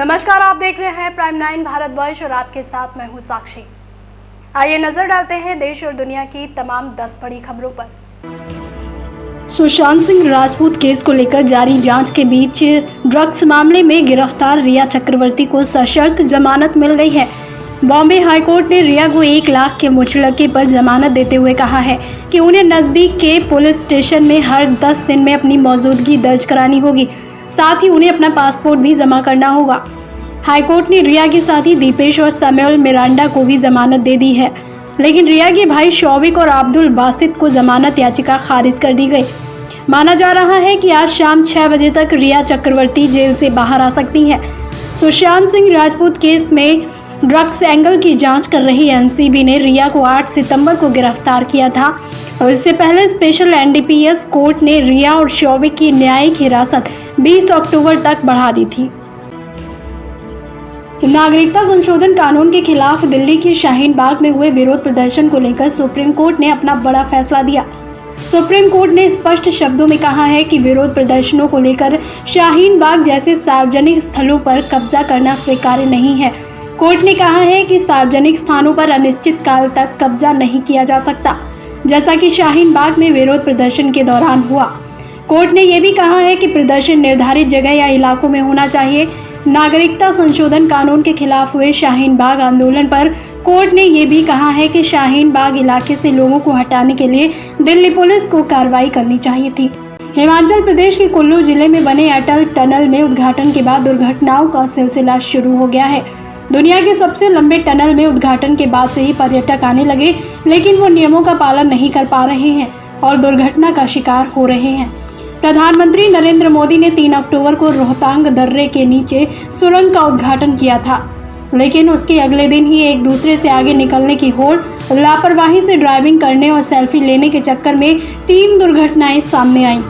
नमस्कार, आप देख रहे हैं प्राइम 9 भारतवर्ष और आपके साथ मैं हूं साक्षी। आइए नजर डालते हैं देश और दुनिया की तमाम 10 बड़ी खबरों पर। सुशांत सिंह राजपूत केस को लेकर जारी जांच के बीच ड्रग्स मामले में गिरफ्तार रिया चक्रवर्ती को सशर्त जमानत मिल गई है। बॉम्बे हाईकोर्ट ने रिया को 1 लाख के मुचलके पर जमानत देते हुए कहा है कि उन्हें नजदीक के पुलिस स्टेशन में हर 10 दिन में अपनी मौजूदगी दर्ज करानी होगी। साथ ही उन्हें अपना पासपोर्ट भी जमा करना होगा। हाईकोर्ट ने रिया के साथ ही दीपेश और सैमुअल मिरांडा को भी जमानत दे दी है, लेकिन रिया के भाई शौविक और अब्दुल बासित को जमानत याचिका खारिज कर दी गई। माना जा रहा है कि आज शाम 6 बजे तक रिया चक्रवर्ती जेल से बाहर आ सकती हैं। सुशांत सिंह राजपूत केस में ड्रग्स एंगल की जांच कर रही एनसीबी ने रिया को 8 सितंबर को गिरफ्तार किया था और इससे पहले स्पेशल एनडीपीएस कोर्ट ने रिया और शौविक की न्यायिक हिरासत 20 अक्टूबर तक बढ़ा दी थी। नागरिकता संशोधन कानून के खिलाफ दिल्ली के शाहीन बाग में हुए विरोध प्रदर्शन को लेकर सुप्रीम कोर्ट ने अपना बड़ा फैसला दिया। सुप्रीम कोर्ट ने स्पष्ट शब्दों में कहा है कि विरोध प्रदर्शनों को लेकर शाहीन बाग जैसे सार्वजनिक स्थलों पर कब्जा करना स्वीकार्य नहीं है। कोर्ट ने कहा है कि सार्वजनिक स्थानों पर अनिश्चित काल तक कब्जा नहीं किया जा सकता, जैसा कि शाहीन बाग में विरोध प्रदर्शन के दौरान हुआ। कोर्ट ने यह भी कहा है कि प्रदर्शन निर्धारित जगह या इलाकों में होना चाहिए। नागरिकता संशोधन कानून के खिलाफ हुए शाहीन बाग आंदोलन पर कोर्ट ने यह भी कहा है कि शाहीन बाग इलाके से लोगों को हटाने के लिए दिल्ली पुलिस को कार्रवाई करनी चाहिए थी। हिमाचल प्रदेश के कुल्लू जिले में बने अटल टनल में उद्घाटन के बाद दुर्घटनाओं का सिलसिला शुरू हो गया है। दुनिया के सबसे लंबे टनल में उद्घाटन के बाद से ही पर्यटक आने लगे, लेकिन वो नियमों का पालन नहीं कर पा रहे हैं और दुर्घटना का शिकार हो रहे हैं। प्रधानमंत्री नरेंद्र मोदी ने 3 अक्टूबर को रोहतांग दर्रे के नीचे सुरंग का उद्घाटन किया था, लेकिन उसके अगले दिन ही एक दूसरे से आगे निकलने की होड़, लापरवाही से ड्राइविंग करने और सेल्फी लेने के चक्कर में 3 दुर्घटनाएं सामने आईं।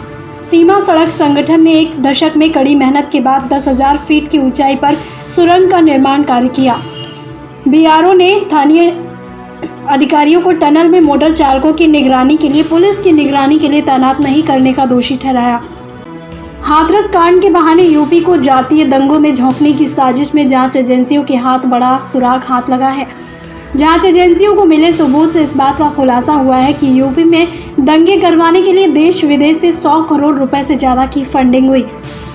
सीमा सड़क संगठन ने 1 दशक में कड़ी मेहनत के बाद 10,000 फीट की ऊंचाई पर सुरंग का निर्माण कार्य किया। बीआरओ ने स्थानीय अधिकारियों को टनल में मोटर चालकों की निगरानी के लिए पुलिस की निगरानी के लिए तैनात नहीं करने का दोषी ठहराया। हाथरस कांड के बहाने यूपी को जातीय दंगों में झोंकने की साजिश में जांच एजेंसियों के हाथ बड़ा सुराग हाथ लगा है। जांच एजेंसियों को मिले सबूत से इस बात का खुलासा हुआ है कि यूपी में दंगे करवाने के लिए देश विदेश से 100 करोड़ रुपए से ज्यादा की फंडिंग हुई।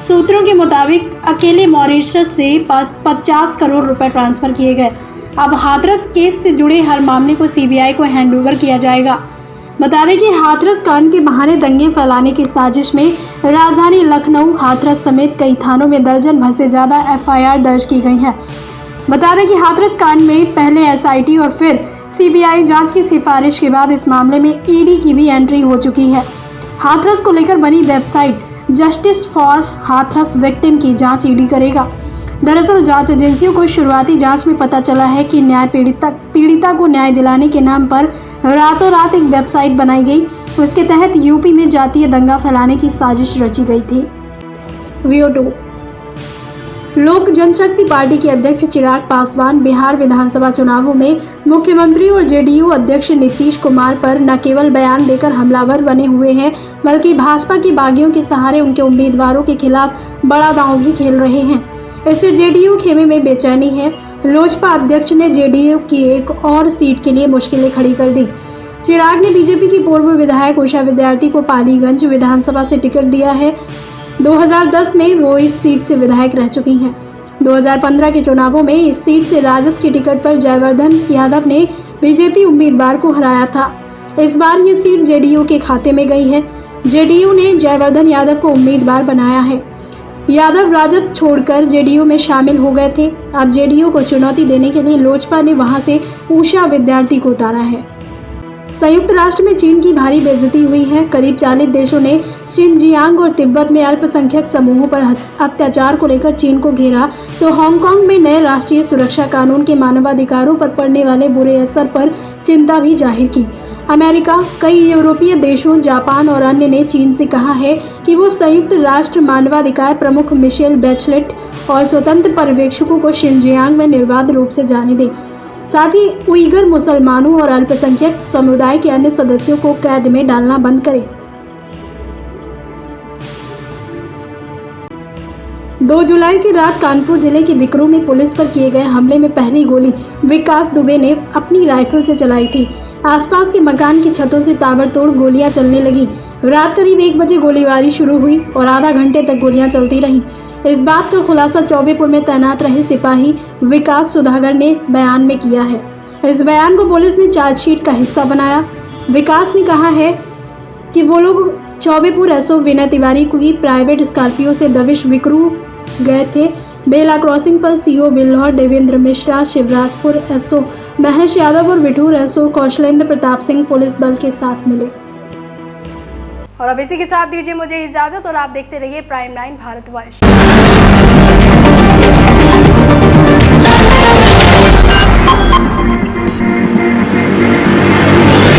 सूत्रों के मुताबिक अकेले मॉरिशस से 50 करोड़ रुपए ट्रांसफर किए गए। अब हाथरस केस से जुड़े हर मामले को सीबीआई को हैंडओवर किया जाएगा। बता दें कि हाथरस कांड के बहाने दंगे फैलाने की साजिश में राजधानी लखनऊ, हाथरस समेत कई थानों में दर्जन भर से ज्यादा एफआईआर दर्ज की गई है। बता दें कि हाथरस कांड में पहले एसआईटी और फिर सीबीआई जांच की सिफारिश के बाद इस मामले में ईडी की भी एंट्री हो चुकी है। हाथरस को लेकर बनी website justice for Hathras victim की जांच ईडी करेगा। दरअसल जांच एजेंसियों को शुरुआती जांच में पता चला है कि पीड़िता को न्याय दिलाने के नाम पर रातों रात एक वेबसाइट बनाई गई। उसके तहत यूपी में जातीय दंगा फैलाने की साजिश रची गई थी। वीडियो 2 लोक जनशक्ति पार्टी के अध्यक्ष चिराग पासवान बिहार विधानसभा चुनावों में मुख्यमंत्री और जेडीयू अध्यक्ष नीतीश कुमार पर न केवल बयान देकर हमलावर बने हुए हैं, बल्कि भाजपा की बागियों के सहारे उनके उम्मीदवारों के खिलाफ बड़ा दांव भी खेल रहे हैं। इससे जेडीयू खेमे में बेचैनी है। लोजपा अध्यक्ष ने जेडीयू की एक और सीट के लिए मुश्किलें खड़ी कर दी। चिराग ने बीजेपी की पूर्व विधायक उषा विद्यार्थी को पालीगंज विधानसभा से टिकट दिया है। 2010 में वो इस सीट से विधायक रह चुकी हैं। 2015 के चुनावों में इस सीट से राजद की टिकट पर जयवर्धन यादव ने बीजेपी उम्मीदवार को हराया था। इस बार ये सीट जेडीयू के खाते में गई है। जेडीयू ने जयवर्धन यादव को उम्मीदवार बनाया है। यादव राजद छोड़कर जेडीयू में शामिल हो गए थे। अब जेडीयू को चुनौती देने के लिए लोजपा ने वहां से उषा विद्यार्थी को उतारा है। संयुक्त राष्ट्र में चीन की भारी बेइज्जती हुई है। करीब 40 देशों ने शिनजियांग और तिब्बत में अल्पसंख्यक समूहों पर अत्याचार को लेकर चीन को घेरा, तो हांगकांग में नए राष्ट्रीय सुरक्षा कानून के मानवाधिकारों पर पड़ने वाले बुरे असर पर चिंता भी जाहिर की। अमेरिका, कई यूरोपीय देशों, जापान और अन्य ने चीन से कहा है कि वो संयुक्त राष्ट्र मानवाधिकार प्रमुख मिशेल बैचलेट और स्वतंत्र पर्यवेक्षकों को शिनजियांग में निर्बाध रूप से जाने दें। साथ ही उइगर मुसलमानों और अल्पसंख्यक समुदाय के अन्य सदस्यों को कैद में डालना बंद करें। 2 जुलाई की रात कानपुर जिले के बिकरू में पुलिस पर किए गए हमले में पहली गोली विकास दुबे ने अपनी राइफल से चलाई थी। आसपास के मकान की छतों से ताबड़तोड़ गोलियां चलने लगी। रात करीब 1 बजे गोलीबारी शुरू हुई और आधा घंटे तक गोलियां चलती रहीं। इस बात का खुलासा चौबेपुर में तैनात रहे सिपाही विकास सुधागर ने बयान में किया है। इस बयान को पुलिस ने चार्जशीट का हिस्सा बनाया। विकास ने कहा है कि वो लोग चौबेपुर एसओ विनय तिवारी की प्राइवेट स्कॉर्पियो से दबिश बिकरू गए थे। बेला क्रॉसिंग पर सीओ बिल्हौर देवेंद्र मिश्रा, शिवराजपुर एसओ महेश यादव और बिठूर एसओ कौशलेंद्र प्रताप सिंह पुलिस बल के साथ मिले। और अब इसी के साथ दीजिए मुझे इजाजत और आप देखते रहिए प्राइम 9 भारतवर्ष।